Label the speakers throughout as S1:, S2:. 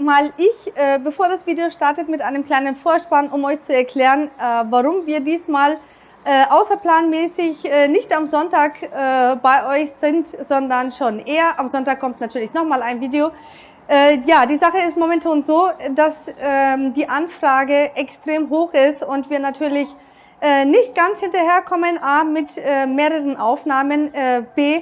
S1: mal bevor das Video startet, mit einem kleinen Vorspann, um euch zu erklären, warum wir diesmal außerplanmäßig nicht am Sonntag bei euch sind, sondern schon eher. Am Sonntag kommt natürlich nochmal ein Video. Ja, die Sache ist momentan so, dass die Anfrage extrem hoch ist und wir natürlich nicht ganz hinterherkommen, A, mit mehreren Aufnahmen, B,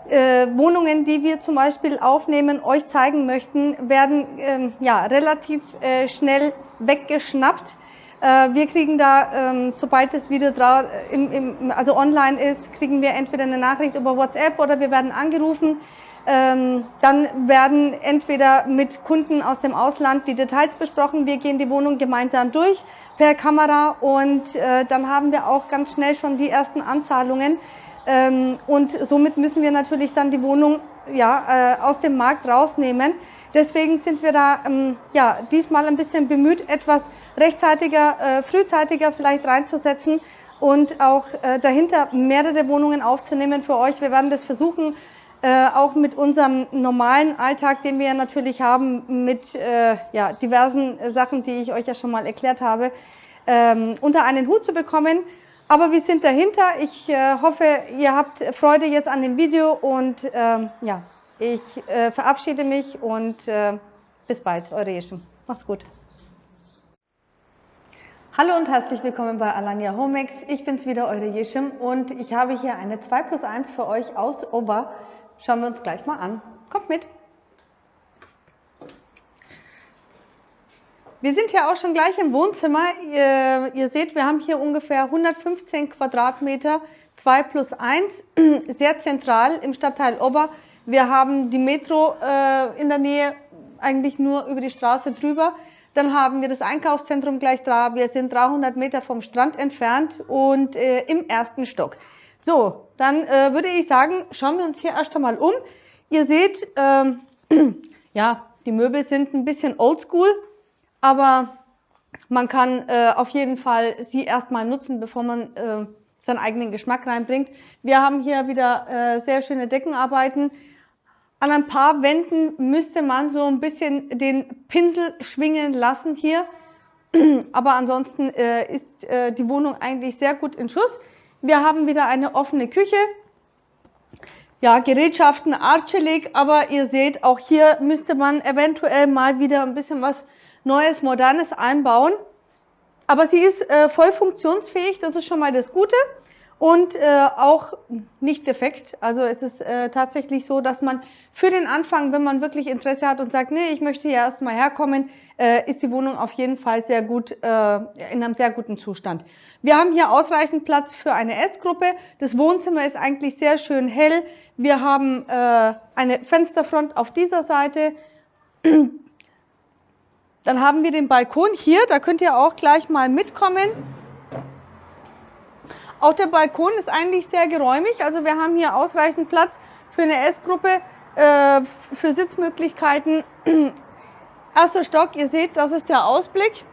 S1: Wohnungen, die wir zum Beispiel aufnehmen, euch zeigen möchten, werden ja, relativ schnell weggeschnappt. Wir kriegen da, sobald das Video also online ist, kriegen wir entweder eine Nachricht über WhatsApp oder wir werden angerufen. Dann werden entweder mit Kunden aus dem Ausland die Details besprochen. Wir gehen die Wohnung gemeinsam durch per Kamera und dann haben wir auch ganz schnell schon die ersten Anzahlungen. Und somit müssen wir natürlich dann die Wohnung ja, aus dem Markt rausnehmen. Deswegen sind wir da ja, diesmal ein bisschen bemüht, etwas rechtzeitiger, frühzeitiger vielleicht reinzusetzen und auch dahinter mehrere Wohnungen aufzunehmen für euch. Wir werden das versuchen, auch mit unserem normalen Alltag, den wir natürlich haben, mit ja, diversen Sachen, die ich euch ja schon mal erklärt habe, unter einen Hut zu bekommen. Aber wir sind dahinter. Ich hoffe, ihr habt Freude jetzt an dem Video und ja, ich verabschiede mich und bis bald, eure Yeşim. Macht's gut. Hallo und herzlich willkommen bei Alanya Homex. Ich bin's wieder, eure Yeşim, und ich habe hier eine 2+1 für euch aus Oba. Schauen wir uns gleich mal an. Kommt mit! Wir sind hier auch schon gleich im Wohnzimmer. Ihr seht, wir haben hier ungefähr 115 Quadratmeter, 2+1, sehr zentral im Stadtteil Oba. Wir haben die Metro in der Nähe, eigentlich nur über die Straße drüber. Dann haben wir das Einkaufszentrum gleich da. Wir sind 300 Meter vom Strand entfernt und im ersten Stock. So, dann würde ich sagen, schauen wir uns hier erst einmal um. Ihr seht, ja, die Möbel sind ein bisschen oldschool. Aber man kann auf jeden Fall sie erstmal nutzen, bevor man seinen eigenen Geschmack reinbringt. Wir haben hier wieder sehr schöne Deckenarbeiten. An ein paar Wänden müsste man so ein bisschen den Pinsel schwingen lassen hier. Aber ansonsten ist die Wohnung eigentlich sehr gut in Schuss. Wir haben wieder eine offene Küche. Ja, Gerätschaften Arçelik, aber ihr seht, auch hier müsste man eventuell mal wieder ein bisschen was Neues, Modernes einbauen, aber sie ist voll funktionsfähig, das ist schon mal das Gute, und auch nicht defekt. Also es ist tatsächlich so, dass man für den Anfang, wenn man wirklich Interesse hat und sagt, nee, ich möchte hier erstmal herkommen, ist die Wohnung auf jeden Fall sehr gut, in einem sehr guten Zustand. Wir haben hier ausreichend Platz für eine Essgruppe. Das Wohnzimmer ist eigentlich sehr schön hell. Wir haben eine Fensterfront auf dieser Seite. Dann haben wir den Balkon hier, da könnt ihr auch gleich mal mitkommen. Auch der Balkon ist eigentlich sehr geräumig, also wir haben hier ausreichend Platz für eine Essgruppe, für Sitzmöglichkeiten. Erster Stock, ihr seht, das ist der Ausblick.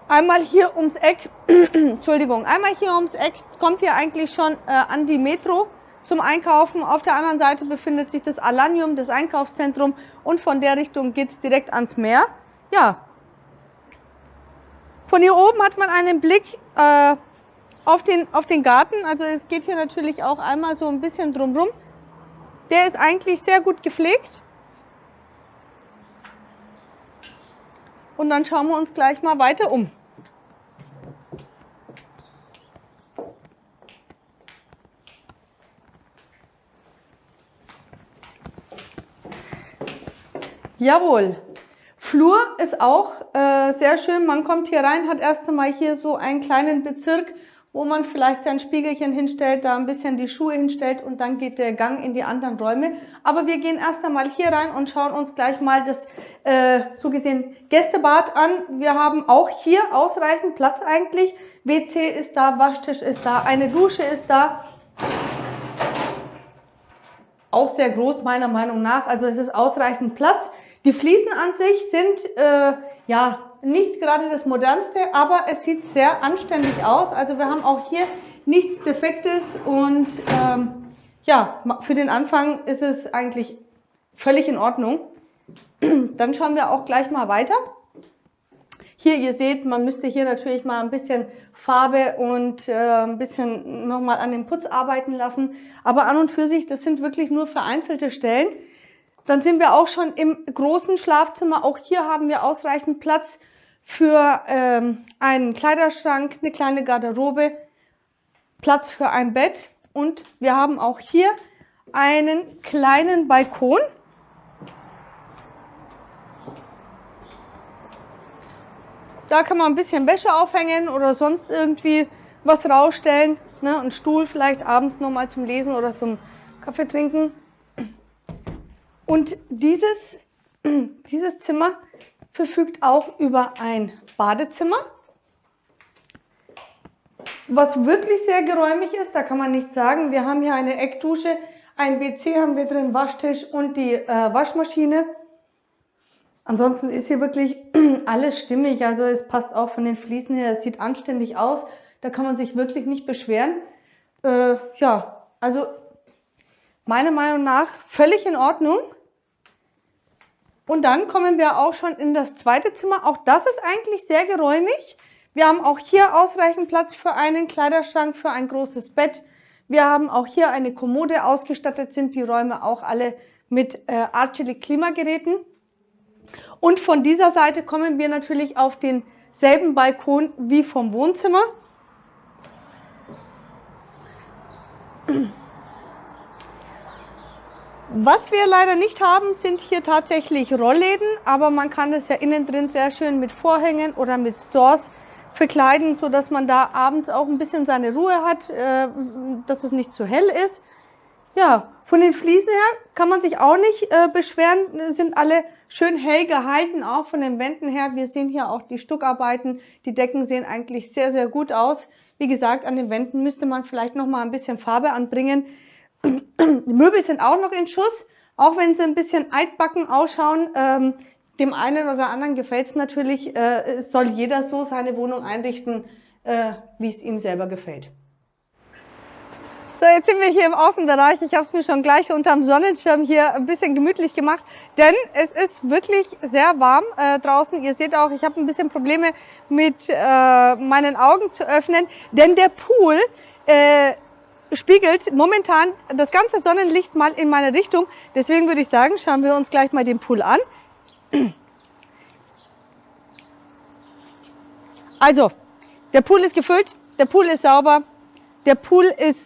S1: Einmal hier ums Eck, Entschuldigung, einmal hier ums Eck kommt ihr eigentlich schon an die Metro zum Einkaufen. Auf der anderen Seite befindet sich das Alanyum, das Einkaufszentrum, und von der Richtung geht es direkt ans Meer. Ja, von hier oben hat man einen Blick auf den Garten. Also es geht hier natürlich auch einmal so ein bisschen drumherum. Der ist eigentlich sehr gut gepflegt. Und dann schauen wir uns gleich mal weiter um. Jawohl, Flur ist auch sehr schön. Man kommt hier rein, hat erst einmal hier so einen kleinen Bezirk, wo man vielleicht sein Spiegelchen hinstellt, da ein bisschen die Schuhe hinstellt, und dann geht der Gang in die anderen Räume. Aber wir gehen erst einmal hier rein und schauen uns gleich mal das so gesehen Gästebad an. Wir haben auch hier ausreichend Platz eigentlich. WC ist da, Waschtisch ist da, eine Dusche ist da. Auch sehr groß meiner Meinung nach, also es ist ausreichend Platz. Die Fliesen an sich sind ja nicht gerade das modernste, aber es sieht sehr anständig aus. Also wir haben auch hier nichts Defektes und ja, für den Anfang ist es eigentlich völlig in Ordnung. Dann schauen wir auch gleich mal weiter. Hier, ihr seht, man müsste hier natürlich mal ein bisschen Farbe und ein bisschen nochmal an dem Putz arbeiten lassen. Aber an und für sich, das sind wirklich nur vereinzelte Stellen. Dann sind wir auch schon im großen Schlafzimmer. Auch hier haben wir ausreichend Platz für einen Kleiderschrank, eine kleine Garderobe, Platz für ein Bett. Und wir haben auch hier einen kleinen Balkon. Da kann man ein bisschen Wäsche aufhängen oder sonst irgendwie was rausstellen. Ne? Ein Stuhl vielleicht abends nochmal zum Lesen oder zum Kaffee trinken. Und dieses Zimmer verfügt auch über ein Badezimmer, was wirklich sehr geräumig ist. Da kann man nichts sagen. Wir haben hier eine Eckdusche, ein WC haben wir drin, Waschtisch und die Waschmaschine. Ansonsten ist hier wirklich alles stimmig, also es passt auch von den Fliesen her, es sieht anständig aus, da kann man sich wirklich nicht beschweren. Ja, also meiner Meinung nach völlig in Ordnung. Und dann kommen wir auch schon in das zweite Zimmer, auch das ist eigentlich sehr geräumig. Wir haben auch hier ausreichend Platz für einen Kleiderschrank, für ein großes Bett. Wir haben auch hier eine Kommode, ausgestattet sind die Räume auch alle mit Arçelik Klimageräten. Und von dieser Seite kommen wir natürlich auf denselben Balkon wie vom Wohnzimmer. Was wir leider nicht haben, sind hier tatsächlich Rollläden, aber man kann das ja innen drin sehr schön mit Vorhängen oder mit Stores verkleiden, sodass man da abends auch ein bisschen seine Ruhe hat, dass es nicht zu hell ist. Ja, von den Fliesen her kann man sich auch nicht beschweren, sind alle schön hell gehalten, auch von den Wänden her. Wir sehen hier auch die Stuckarbeiten, die Decken sehen eigentlich sehr, sehr gut aus. Wie gesagt, an den Wänden müsste man vielleicht noch mal ein bisschen Farbe anbringen. Die Möbel sind auch noch in Schuss, auch wenn sie ein bisschen altbacken ausschauen. Dem einen oder anderen gefällt es natürlich, soll jeder so seine Wohnung einrichten, wie es ihm selber gefällt. So, jetzt sind wir hier im Außenbereich. Ich habe es mir schon gleich unterm Sonnenschirm hier ein bisschen gemütlich gemacht, denn es ist wirklich sehr warm draußen. Ihr seht auch, ich habe ein bisschen Probleme mit meinen Augen zu öffnen, denn der Pool spiegelt momentan das ganze Sonnenlicht mal in meine Richtung. Deswegen würde ich sagen, schauen wir uns gleich mal den Pool an. Also, der Pool ist gefüllt, der Pool ist sauber, der Pool ist,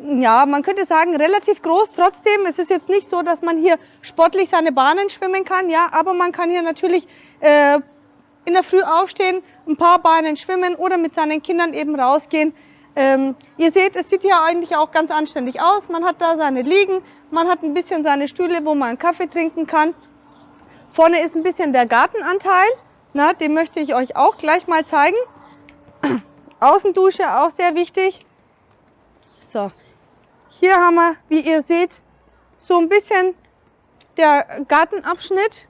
S1: ja, man könnte sagen, relativ groß. Trotzdem, es ist jetzt nicht so, dass man hier sportlich seine Bahnen schwimmen kann, ja, aber man kann hier natürlich in der Früh aufstehen, ein paar Bahnen schwimmen oder mit seinen Kindern eben rausgehen. Ihr seht, es sieht hier eigentlich auch ganz anständig aus. Man hat da seine Liegen, man hat ein bisschen seine Stühle, wo man einen Kaffee trinken kann. Vorne ist ein bisschen der Gartenanteil, na, den möchte ich euch auch gleich mal zeigen. Außendusche auch sehr wichtig. So, hier haben wir, wie ihr seht, so ein bisschen der Gartenabschnitt.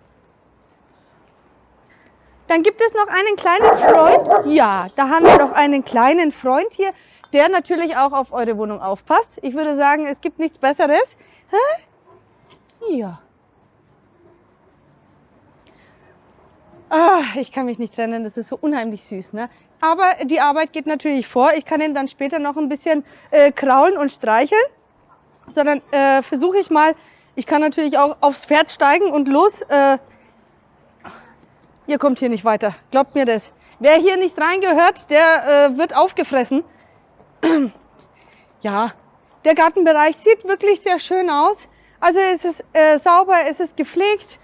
S1: Dann gibt es noch einen kleinen Freund. Ja, da haben wir noch einen kleinen Freund hier, der natürlich auch auf eure Wohnung aufpasst. Ich würde sagen, es gibt nichts Besseres. Ja. Ah, ich kann mich nicht trennen, das ist so unheimlich süß, ne? Aber die Arbeit geht natürlich vor. Ich kann ihn dann später noch ein bisschen kraulen und streicheln. Sondern versuche ich mal, ich kann natürlich auch aufs Pferd steigen und los. Ihr kommt hier nicht weiter, glaubt mir das. Wer hier nicht reingehört, der wird aufgefressen. Ja, der Gartenbereich sieht wirklich sehr schön aus. Also es ist sauber, es ist gepflegt.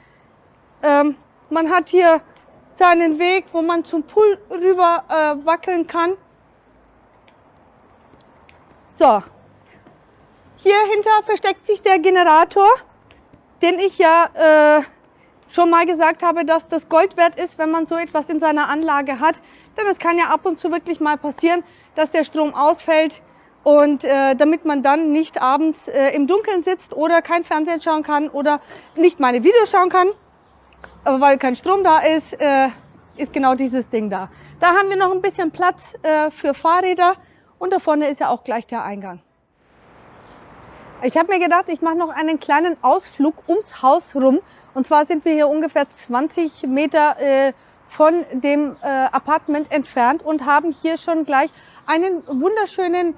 S1: Man hat hier seinen Weg, wo man zum Pool rüber wackeln kann. So, hier hinter versteckt sich der Generator, den ich ja schon mal gesagt habe, dass das Gold wert ist, wenn man so etwas in seiner Anlage hat. Denn es kann ja ab und zu wirklich mal passieren, dass der Strom ausfällt und damit man dann nicht abends im Dunkeln sitzt oder kein Fernsehen schauen kann oder nicht meine Videos schauen kann, aber weil kein Strom da ist, ist genau dieses Ding da. Da haben wir noch ein bisschen Platz für Fahrräder und da vorne ist ja auch gleich der Eingang. Ich habe mir gedacht, ich mache noch einen kleinen Ausflug ums Haus rum. Und zwar sind wir hier ungefähr 20 Meter von dem Apartment entfernt und haben hier schon gleich einen wunderschönen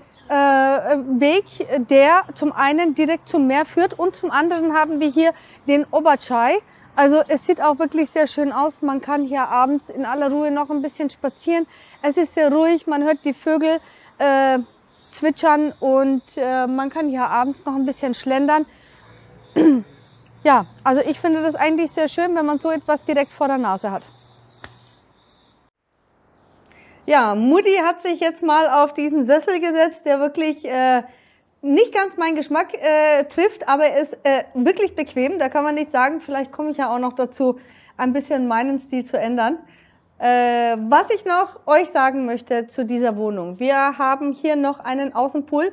S1: Weg, der zum einen direkt zum Meer führt und zum anderen haben wir hier den Obadschai. Also es sieht auch wirklich sehr schön aus. Man kann hier abends in aller Ruhe noch ein bisschen spazieren. Es ist sehr ruhig, man hört die Vögel zwitschern und man kann hier abends noch ein bisschen schlendern. Ja, also ich finde das eigentlich sehr schön, wenn man so etwas direkt vor der Nase hat. Ja, Mutti hat sich jetzt mal auf diesen Sessel gesetzt, der wirklich nicht ganz meinen Geschmack trifft, aber er ist wirklich bequem. Da kann man nicht sagen, vielleicht komme ich ja auch noch dazu, ein bisschen meinen Stil zu ändern. Was ich noch euch sagen möchte zu dieser Wohnung. Wir haben hier noch einen Außenpool,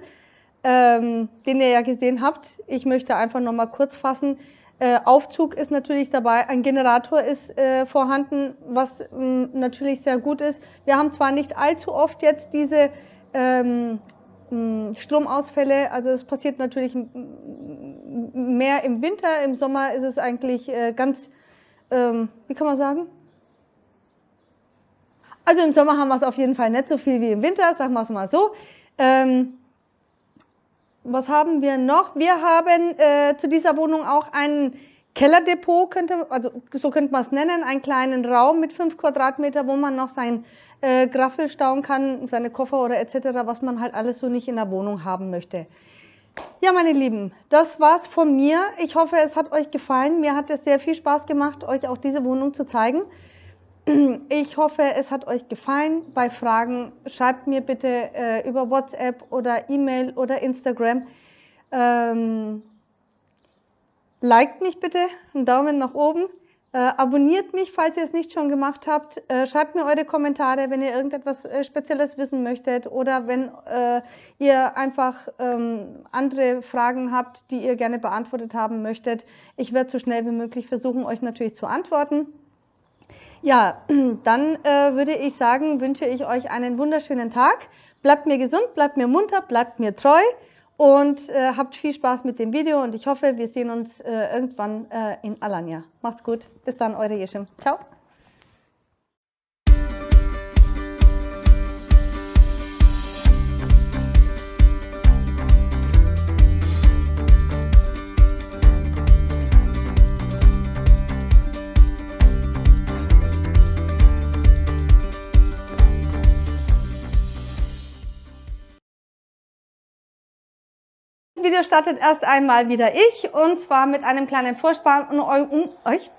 S1: den ihr ja gesehen habt. Ich möchte einfach noch mal kurz fassen. Aufzug ist natürlich dabei, ein Generator ist vorhanden, was natürlich sehr gut ist. Wir haben zwar nicht allzu oft jetzt diese Stromausfälle, also es passiert natürlich mehr im Winter, im Sommer ist es eigentlich ganz, wie kann man sagen? Also im Sommer haben wir es auf jeden Fall nicht so viel wie im Winter, sagen wir es mal so. Was haben wir noch? Wir haben zu dieser Wohnung auch ein Kellerdepot, so könnte man es nennen, einen kleinen Raum mit 5 Quadratmeter, wo man noch sein Graffel stauen kann, seine Koffer oder etc., was man halt alles so nicht in der Wohnung haben möchte. Ja, meine Lieben, das war's von mir. Ich hoffe, es hat euch gefallen. Mir hat es sehr viel Spaß gemacht, euch auch diese Wohnung zu zeigen. Ich hoffe, es hat euch gefallen. Bei Fragen schreibt mir bitte über WhatsApp oder E-Mail oder Instagram. Liked mich bitte, einen Daumen nach oben. Abonniert mich, falls ihr es nicht schon gemacht habt. Schreibt mir eure Kommentare, wenn ihr irgendetwas Spezielles wissen möchtet oder wenn ihr einfach andere Fragen habt, die ihr gerne beantwortet haben möchtet. Ich werde so schnell wie möglich versuchen, euch natürlich zu antworten. Ja, dann würde ich sagen, wünsche ich euch einen wunderschönen Tag. Bleibt mir gesund, bleibt mir munter, bleibt mir treu und habt viel Spaß mit dem Video und ich hoffe, wir sehen uns irgendwann in Alanya. Macht's gut, bis dann, eure Yeşim. Ciao. Das Video startet erst einmal wieder ich und zwar mit einem kleinen Vorspann, um euch